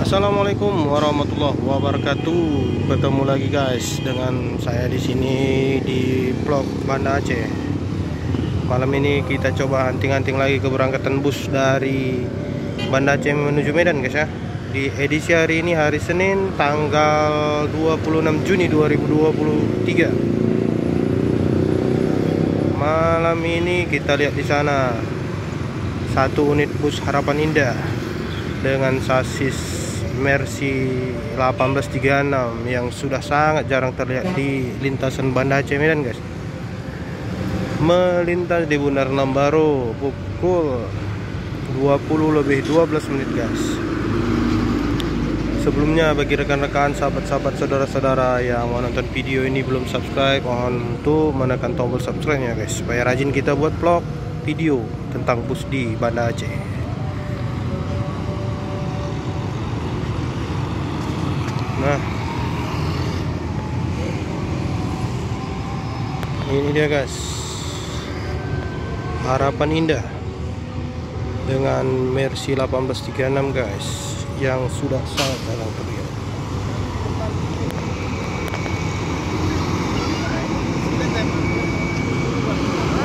Assalamualaikum warahmatullahi wabarakatuh. Ketemu lagi guys dengan saya di sini di vlog Banda Aceh. Malam ini kita coba hunting-hunting lagi keberangkatan bus dari Banda Aceh menuju Medan guys ya. Di edisi hari ini hari Senin tanggal 26 Juni 2023. Malam ini kita lihat di sana satu unit bus Harapan Indah dengan sasis Mercy 1836 yang sudah sangat jarang terlihat di lintasan Banda Aceh Medan guys. Melintas di Bundar Lambaro pukul 20:12 guys. Sebelumnya bagi rekan-rekan, sahabat-sahabat, saudara-saudara yang mau nonton video ini belum subscribe, mohon untuk menekan tombol subscribe nya guys, supaya rajin kita buat vlog video tentang bus di Banda Aceh. Nah, ini dia guys, Harapan Indah dengan Mercy 1836 guys, yang sudah sangat jarang terlihat.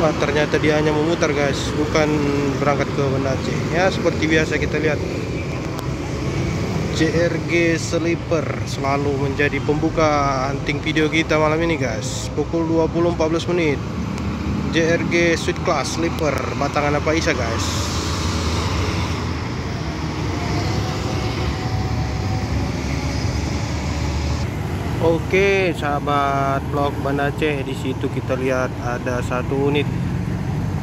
Wah, ternyata dia hanya memutar guys, bukan berangkat ke Banda Aceh. Ya, seperti biasa kita lihat JRG Sleeper selalu menjadi pembuka hunting video kita malam ini guys. Pukul 20:14 JRG Sweet Class Sleeper Batangan Apa Isa guys. Oke sahabat vlog Banda Aceh, di situ kita lihat ada satu unit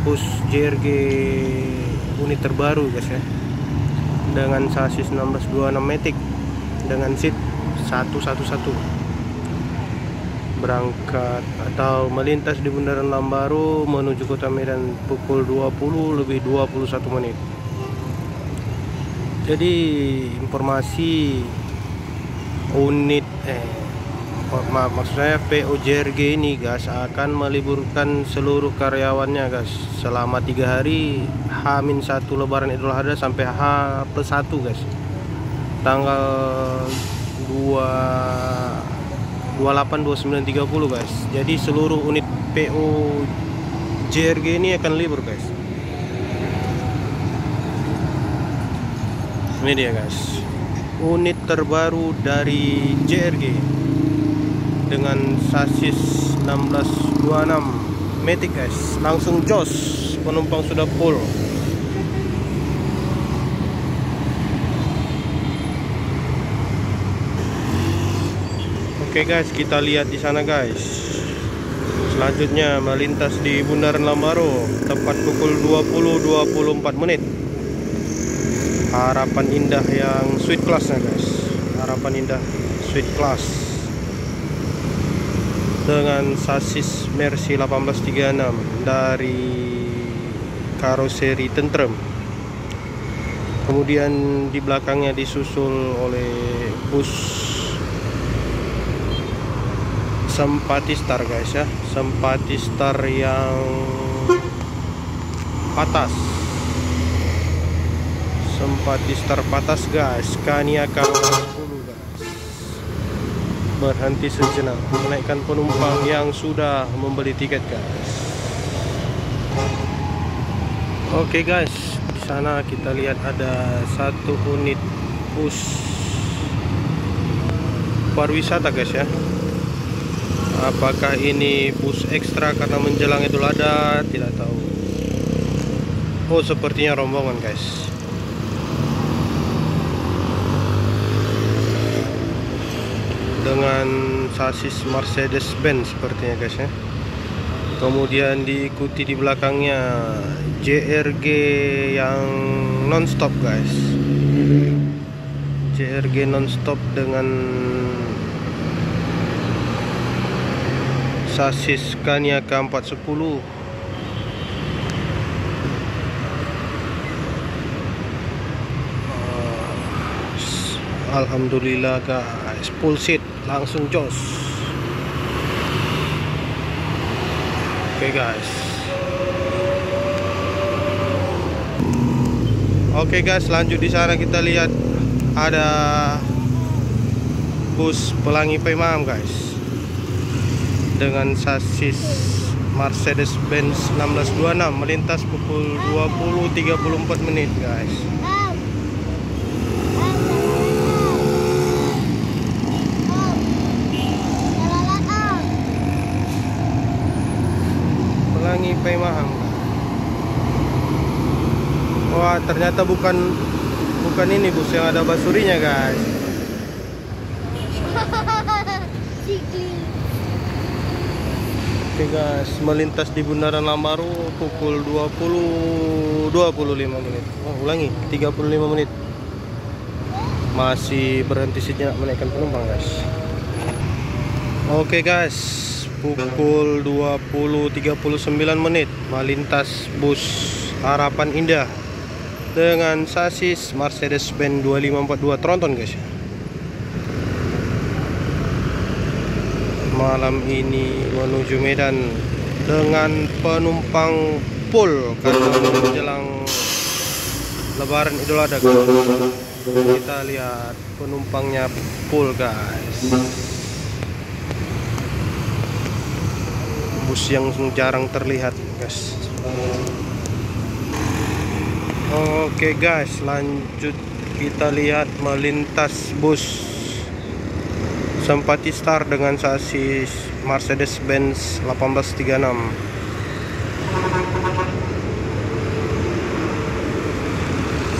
bus JRG, unit terbaru guys ya, dengan sasis 1626 Matic dengan seat 111 berangkat atau melintas di Bundaran Lambaro menuju Kota Medan pukul 20:21. Jadi informasi unit maksud saya PO JRG ini guys akan meliburkan seluruh karyawannya guys selama 3 hari H-1 Lebaran Idul Adha sampai H+1 guys, tanggal 28, 29, 30 guys. Jadi seluruh unit PO JRG ini akan libur guys. Ini dia guys, unit terbaru dari JRG dengan sasis 1626 Matic guys. Langsung jos, penumpang sudah full. Oke guys, kita lihat di sana guys. Selanjutnya melintas di Bundaran Lambaro tepat pukul 20:24. Harapan Indah yang Sweet Class guys. Harapan Indah Sweet Class dengan sasis Mercy 1836 dari karoseri tentrem. Kemudian di belakangnya disusul oleh bus Sempati Star guys ya, Sempati Star yang patas, Sempati Star patas guys. Scania K10 berhenti sejenak menaikkan penumpang yang sudah membeli tiket guys. Oke guys, di sana kita lihat ada satu unit bus pariwisata guys ya. Apakah ini bus ekstra karena menjelang Idul Adha? Tidak tahu. Oh, sepertinya rombongan guys. Dengan sasis Mercedes-Benz sepertinya guys ya. Kemudian diikuti di belakangnya JRG yang non-stop guys. JRG non-stop dengan sasis Scania K410. Alhamdulillah guys, full seat, langsung jos. Oke guys, Oke guys, lanjut di sana kita lihat ada bus Pelangi Pemaham guys, dengan sasis Mercedes-Benz 1626 melintas pukul 20.34 menit guys. Pelangi Pemaham. Wah, ternyata bukan ini bus yang ada basurinya guys. Oke guys, melintas di Bundaran Lambaru pukul 25 menit. Oh, ulangi, 35 menit. Masih berhenti sejenak menaikkan penumpang guys. Oke guys, pukul 20.39 menit melintas bus Harapan Indah dengan sasis Mercedes-Benz 2542 tronton guys. Malam ini menuju Medan dengan penumpang full karena menjelang Lebaran Idul Adha guys. Kita lihat penumpangnya full guys. Bus yang jarang terlihat guys. Oke guys, lanjut kita lihat melintas bus Simpati Star dengan sasis Mercedes-Benz 1836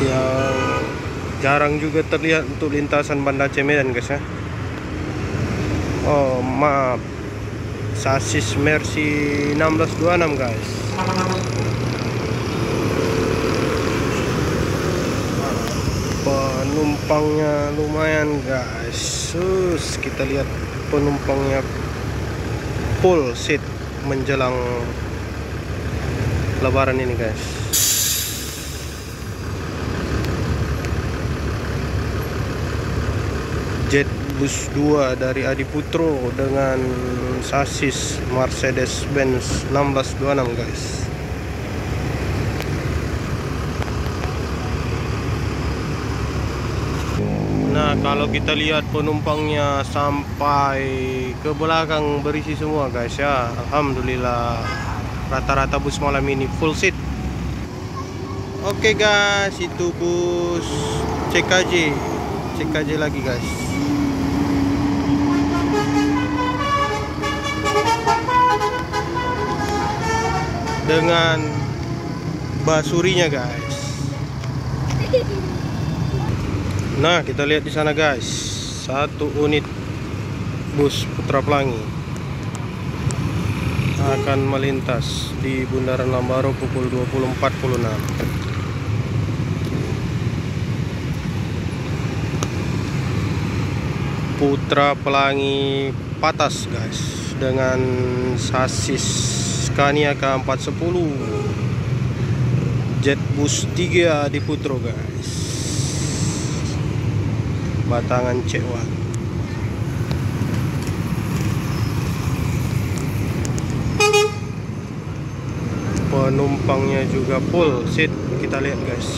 yang jarang juga terlihat untuk lintasan Banda Aceh Medan guys ya. Oh maaf, sasis Mercy 1626 guys. Penumpangnya lumayan guys. Kita lihat penumpangnya full seat menjelang Lebaran ini guys. Jet Bus 2 dari Adi Putro dengan sasis Mercedes-Benz 1626 guys. Nah, kalau kita lihat penumpangnya sampai ke belakang berisi semua guys ya. Alhamdulillah, rata-rata bus malam ini full seat. Oke guys, itu bus CKJ lagi guys. Dengan basurinya guys. Nah, kita lihat di sana guys, satu unit bus Putra Pelangi akan melintas di Bundaran Lambaru pukul 20.46. Putra Pelangi Patas guys, dengan sasis Scania K410 Jet Bus 3 di Putro guys. Batangan Cewa. Penumpangnya juga full seat, kita lihat guys.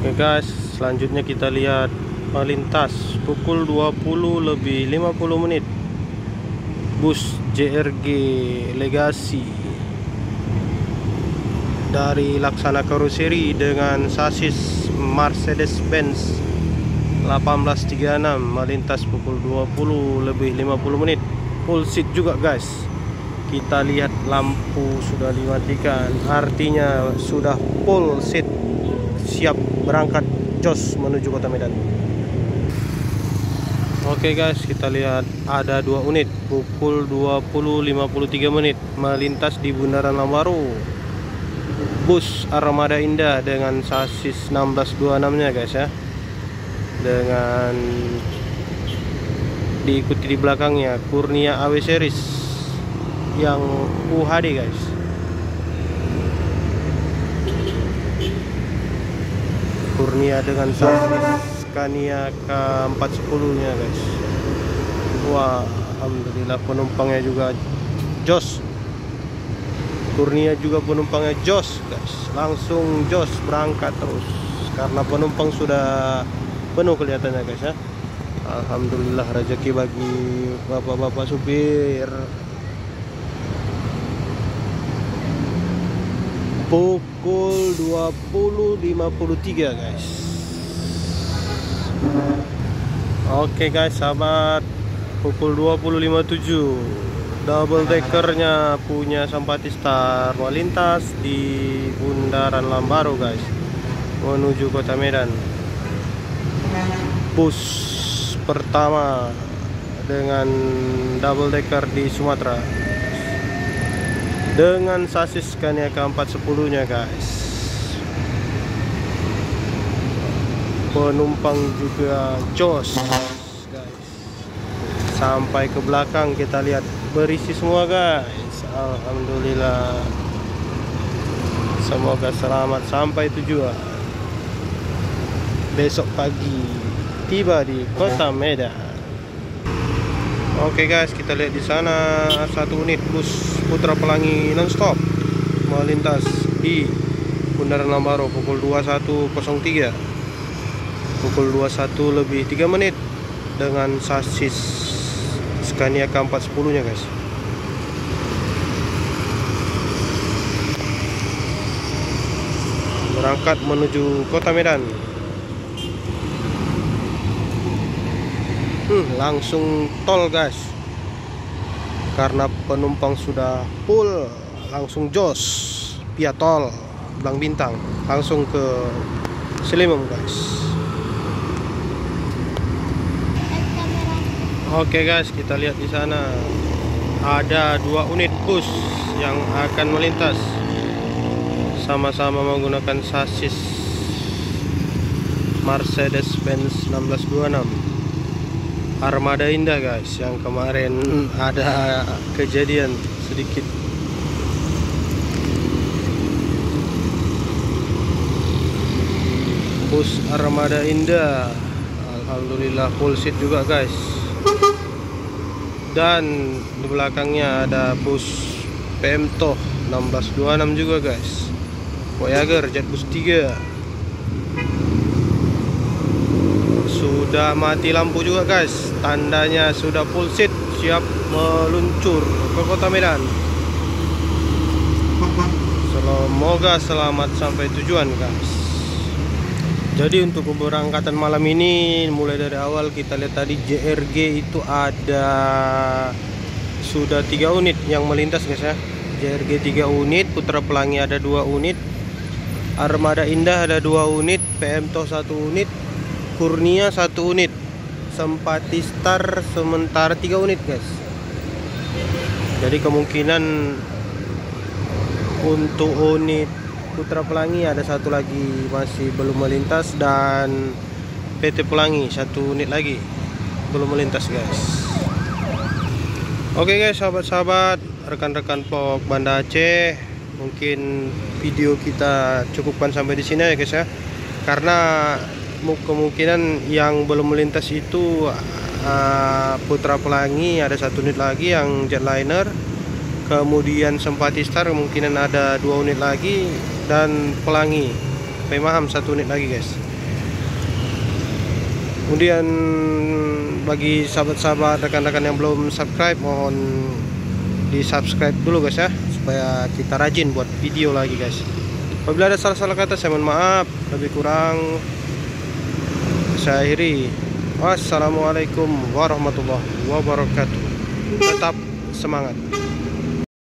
Oke guys, selanjutnya kita lihat melintas pukul 20.50 menit bus JRG Legacy dari Laksana Karoseri dengan sasis Mercedes-Benz 1836 melintas pukul 20.50 menit full seat juga guys. Kita lihat lampu sudah dimatikan, artinya sudah full seat, siap berangkat jos menuju Kota Medan. Oke guys, kita lihat ada dua unit pukul 20.53 menit melintas di Bundaran Lambaru. Bus Armada Indah dengan sasis 1626 nya guys ya. Dengan diikuti di belakangnya Kurnia AW series yang UHD guys. Kurnia dengan sasis Scania K410 nya guys. Wah, alhamdulillah penumpangnya juga jos. Kurnia juga penumpangnya jos guys, langsung jos berangkat terus karena penumpang sudah penuh kelihatannya guys ya. Alhamdulillah rezeki bagi bapak-bapak supir. Pukul 20.53 guys. Oke guys sahabat, pukul 20.57 double deckernya punya Sampati Star melintas di Bundaran Lambaro guys, menuju Kota Medan. Bus pertama dengan double decker di Sumatera dengan sasis Scania K410 nya guys. Penumpang juga jos guys. Sampai ke belakang kita lihat berisi semua guys. Alhamdulillah. Semoga selamat sampai tujuan. Besok pagi tiba di Kota Medan. Oke guys, kita lihat di sana satu unit bus Putra Pelangi nonstop melintas di Bundaran Lambaro pukul 21.03. Pukul 21:03 dengan sasis Scania K410 nya guys. Berangkat menuju Kota Medan. Langsung tol guys, karena penumpang sudah full, langsung jos via tol Blang Bintang langsung ke Selimum guys. Oke guys, kita lihat di sana ada 2 unit bus yang akan melintas, sama-sama menggunakan sasis Mercedes-Benz 1626 Armada Indah guys, yang kemarin ada kejadian sedikit. Bus Armada Indah alhamdulillah full seat juga guys. Dan di belakangnya ada bus PMTO 1626 juga guys, Voyager Jetbus 3. Sudah mati lampu juga guys, tandanya sudah full seat, siap meluncur ke Kota Medan. Semoga selamat sampai tujuan guys. Jadi untuk keberangkatan malam ini mulai dari awal kita lihat tadi JRG itu ada sudah 3 unit yang melintas guys ya. JRG 3 unit, Putra Pelangi ada 2 unit, Armada Indah ada 2 unit, PMTO 1 unit, Kurnia 1 unit, Sampati Star sementara 3 unit guys. Jadi kemungkinan untuk unit Putra Pelangi ada 1 lagi masih belum melintas, dan PT Pelangi 1 unit lagi belum melintas guys. Oke guys, sahabat-sahabat, rekan-rekan vlog Banda Aceh, mungkin video kita cukupkan sampai di sini ya guys ya, karena kemungkinan yang belum melintas itu Putra Pelangi ada 1 unit lagi yang jetliner, kemudian Sampati Star kemungkinan ada 2 unit lagi, dan Pelangi Pemaham 1 unit lagi guys. Kemudian bagi sahabat-sahabat rekan-rekan yang belum subscribe, mohon di subscribe dulu guys ya, supaya kita rajin buat video lagi guys. Apabila ada salah-salah kata saya mohon maaf, lebih kurang saya akhiri. Wassalamualaikum warahmatullahi wabarakatuh. Tetap semangat.